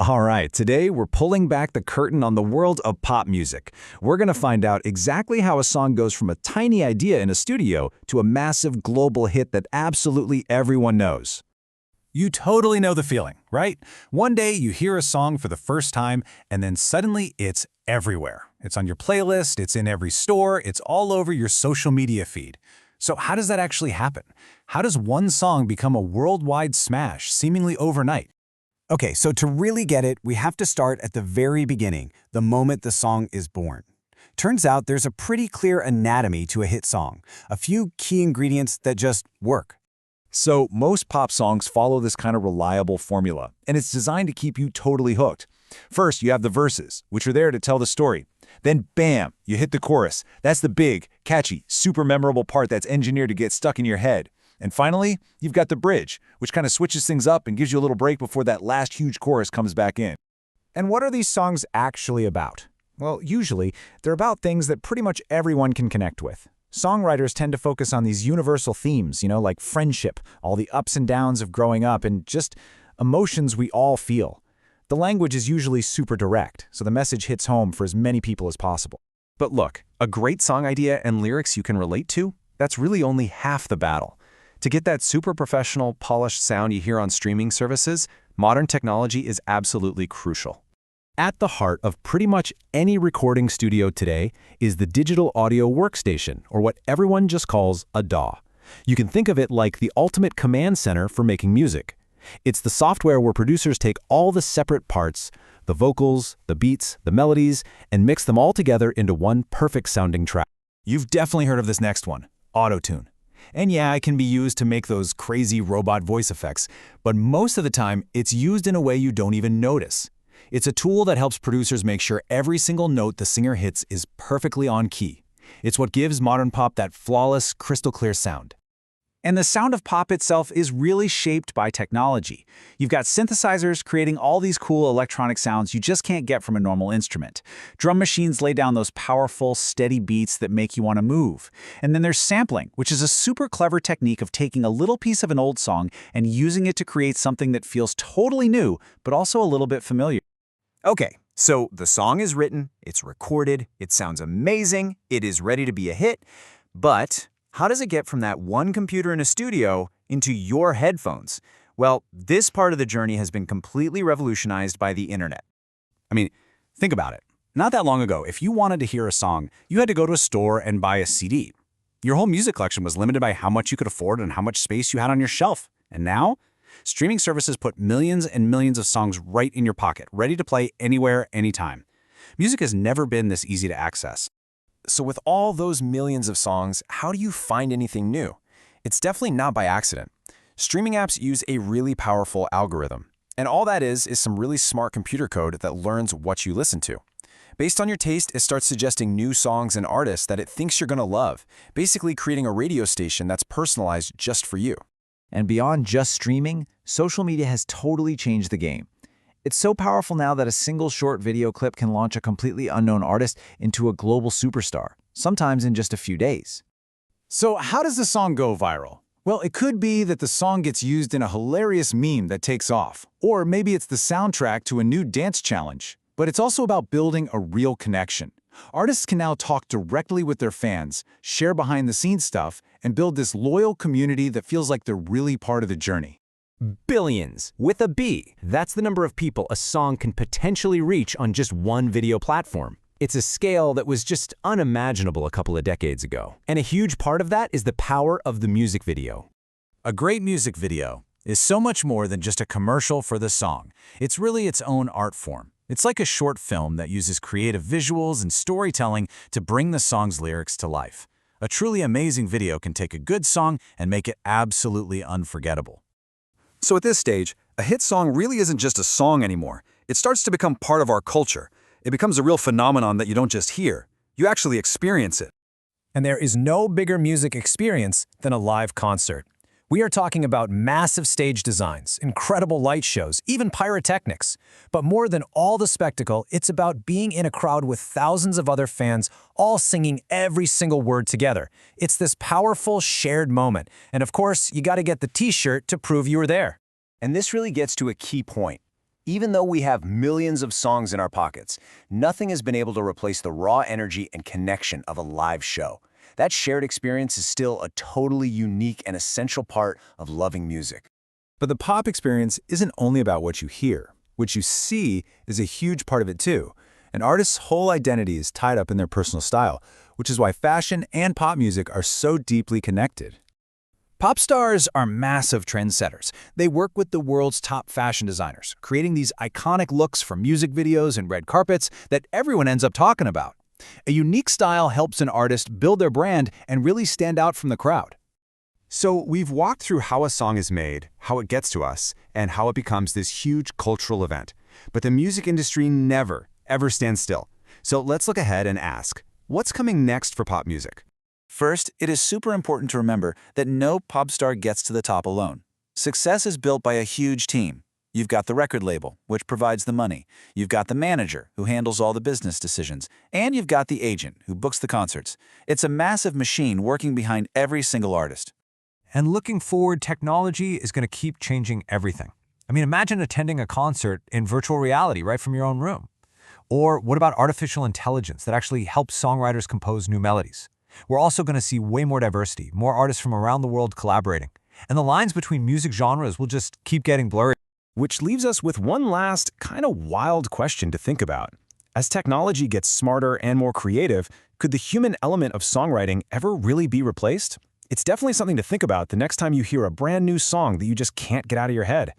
All right, today we're pulling back the curtain on the world of pop music. We're going to find out exactly how a song goes from a tiny idea in a studio to a massive global hit that absolutely everyone knows. You totally know the feeling, right? One day you hear a song for the first time, and then suddenly it's everywhere. It's on your playlist, it's in every store, it's all over your social media feed. So how does that actually happen? How does one song become a worldwide smash, seemingly overnight? Okay, so to really get it, we have to start at the very beginning, the moment the song is born. Turns out there's a pretty clear anatomy to a hit song, a few key ingredients that just work. So most pop songs follow this kind of reliable formula, and it's designed to keep you totally hooked. First, you have the verses, which are there to tell the story. Then, bam, you hit the chorus. That's the big, catchy, super memorable part that's engineered to get stuck in your head. And finally, you've got the bridge, which kind of switches things up and gives you a little break before that last huge chorus comes back in. And what are these songs actually about? Well, usually, they're about things that pretty much everyone can connect with. Songwriters tend to focus on these universal themes, like friendship, all the ups and downs of growing up, and just emotions we all feel. The language is usually super direct, so the message hits home for as many people as possible. But look, a great song idea and lyrics you can relate to, that's really only half the battle. To get that super professional, polished sound you hear on streaming services, modern technology is absolutely crucial. At the heart of pretty much any recording studio today is the digital audio workstation, or what everyone just calls a DAW. You can think of it like the ultimate command center for making music. It's the software where producers take all the separate parts, the vocals, the beats, the melodies, and mix them all together into one perfect-sounding track. You've definitely heard of this next one, auto-tune. And yeah, it can be used to make those crazy robot voice effects, but most of the time, it's used in a way you don't even notice. It's a tool that helps producers make sure every single note the singer hits is perfectly on key. It's what gives modern pop that flawless, crystal-clear sound. And the sound of pop itself is really shaped by technology. You've got synthesizers creating all these cool electronic sounds you just can't get from a normal instrument. Drum machines lay down those powerful, steady beats that make you want to move. And then there's sampling, which is a super clever technique of taking a little piece of an old song and using it to create something that feels totally new, but also a little bit familiar. Okay, so the song is written, it's recorded, it sounds amazing, it is ready to be a hit, but how does it get from that one computer in a studio into your headphones? Well, this part of the journey has been completely revolutionized by the internet. I mean, think about it. Not that long ago, if you wanted to hear a song, you had to go to a store and buy a CD. Your whole music collection was limited by how much you could afford and how much space you had on your shelf. And now, streaming services put millions and millions of songs right in your pocket, ready to play anywhere, anytime. Music has never been this easy to access. So with all those millions of songs, how do you find anything new? It's definitely not by accident. Streaming apps use a really powerful algorithm. And all that is some really smart computer code that learns what you listen to. Based on your taste, it starts suggesting new songs and artists that it thinks you're going to love, basically creating a radio station that's personalized just for you. And beyond just streaming, social media has totally changed the game. It's so powerful now that a single short video clip can launch a completely unknown artist into a global superstar, sometimes in just a few days. So how does the song go viral? Well, it could be that the song gets used in a hilarious meme that takes off, or maybe it's the soundtrack to a new dance challenge. But it's also about building a real connection. Artists can now talk directly with their fans, share behind-the-scenes stuff, and build this loyal community that feels like they're really part of the journey. Billions, with a B. That's the number of people a song can potentially reach on just one video platform. It's a scale that was just unimaginable a couple of decades ago. And a huge part of that is the power of the music video. A great music video is so much more than just a commercial for the song. It's really its own art form. It's like a short film that uses creative visuals and storytelling to bring the song's lyrics to life. A truly amazing video can take a good song and make it absolutely unforgettable. So at this stage, a hit song really isn't just a song anymore. It starts to become part of our culture. It becomes a real phenomenon that you don't just hear. You actually experience it. And there is no bigger music experience than a live concert. We are talking about massive stage designs, incredible light shows, even pyrotechnics. But more than all the spectacle, it's about being in a crowd with thousands of other fans, all singing every single word together. It's this powerful, shared moment. And of course, you got to get the t-shirt to prove you were there. And this really gets to a key point. Even though we have millions of songs in our pockets, nothing has been able to replace the raw energy and connection of a live show. That shared experience is still a totally unique and essential part of loving music. But the pop experience isn't only about what you hear. What you see is a huge part of it too. An artist's whole identity is tied up in their personal style, which is why fashion and pop music are so deeply connected. Pop stars are massive trendsetters. They work with the world's top fashion designers, creating these iconic looks for music videos and red carpets that everyone ends up talking about. A unique style helps an artist build their brand and really stand out from the crowd. So we've walked through how a song is made, how it gets to us, and how it becomes this huge cultural event. But the music industry never, ever stands still. So let's look ahead and ask, what's coming next for pop music? First, it is super important to remember that no pop star gets to the top alone. Success is built by a huge team. You've got the record label, which provides the money. You've got the manager, who handles all the business decisions. And you've got the agent, who books the concerts. It's a massive machine working behind every single artist. And looking forward, technology is going to keep changing everything. I mean, imagine attending a concert in virtual reality right from your own room. Or what about artificial intelligence that actually helps songwriters compose new melodies? We're also going to see way more diversity, more artists from around the world collaborating. And the lines between music genres will just keep getting blurry. Which leaves us with one last, kind of wild question to think about. As technology gets smarter and more creative, could the human element of songwriting ever really be replaced? It's definitely something to think about the next time you hear a brand new song that you just can't get out of your head.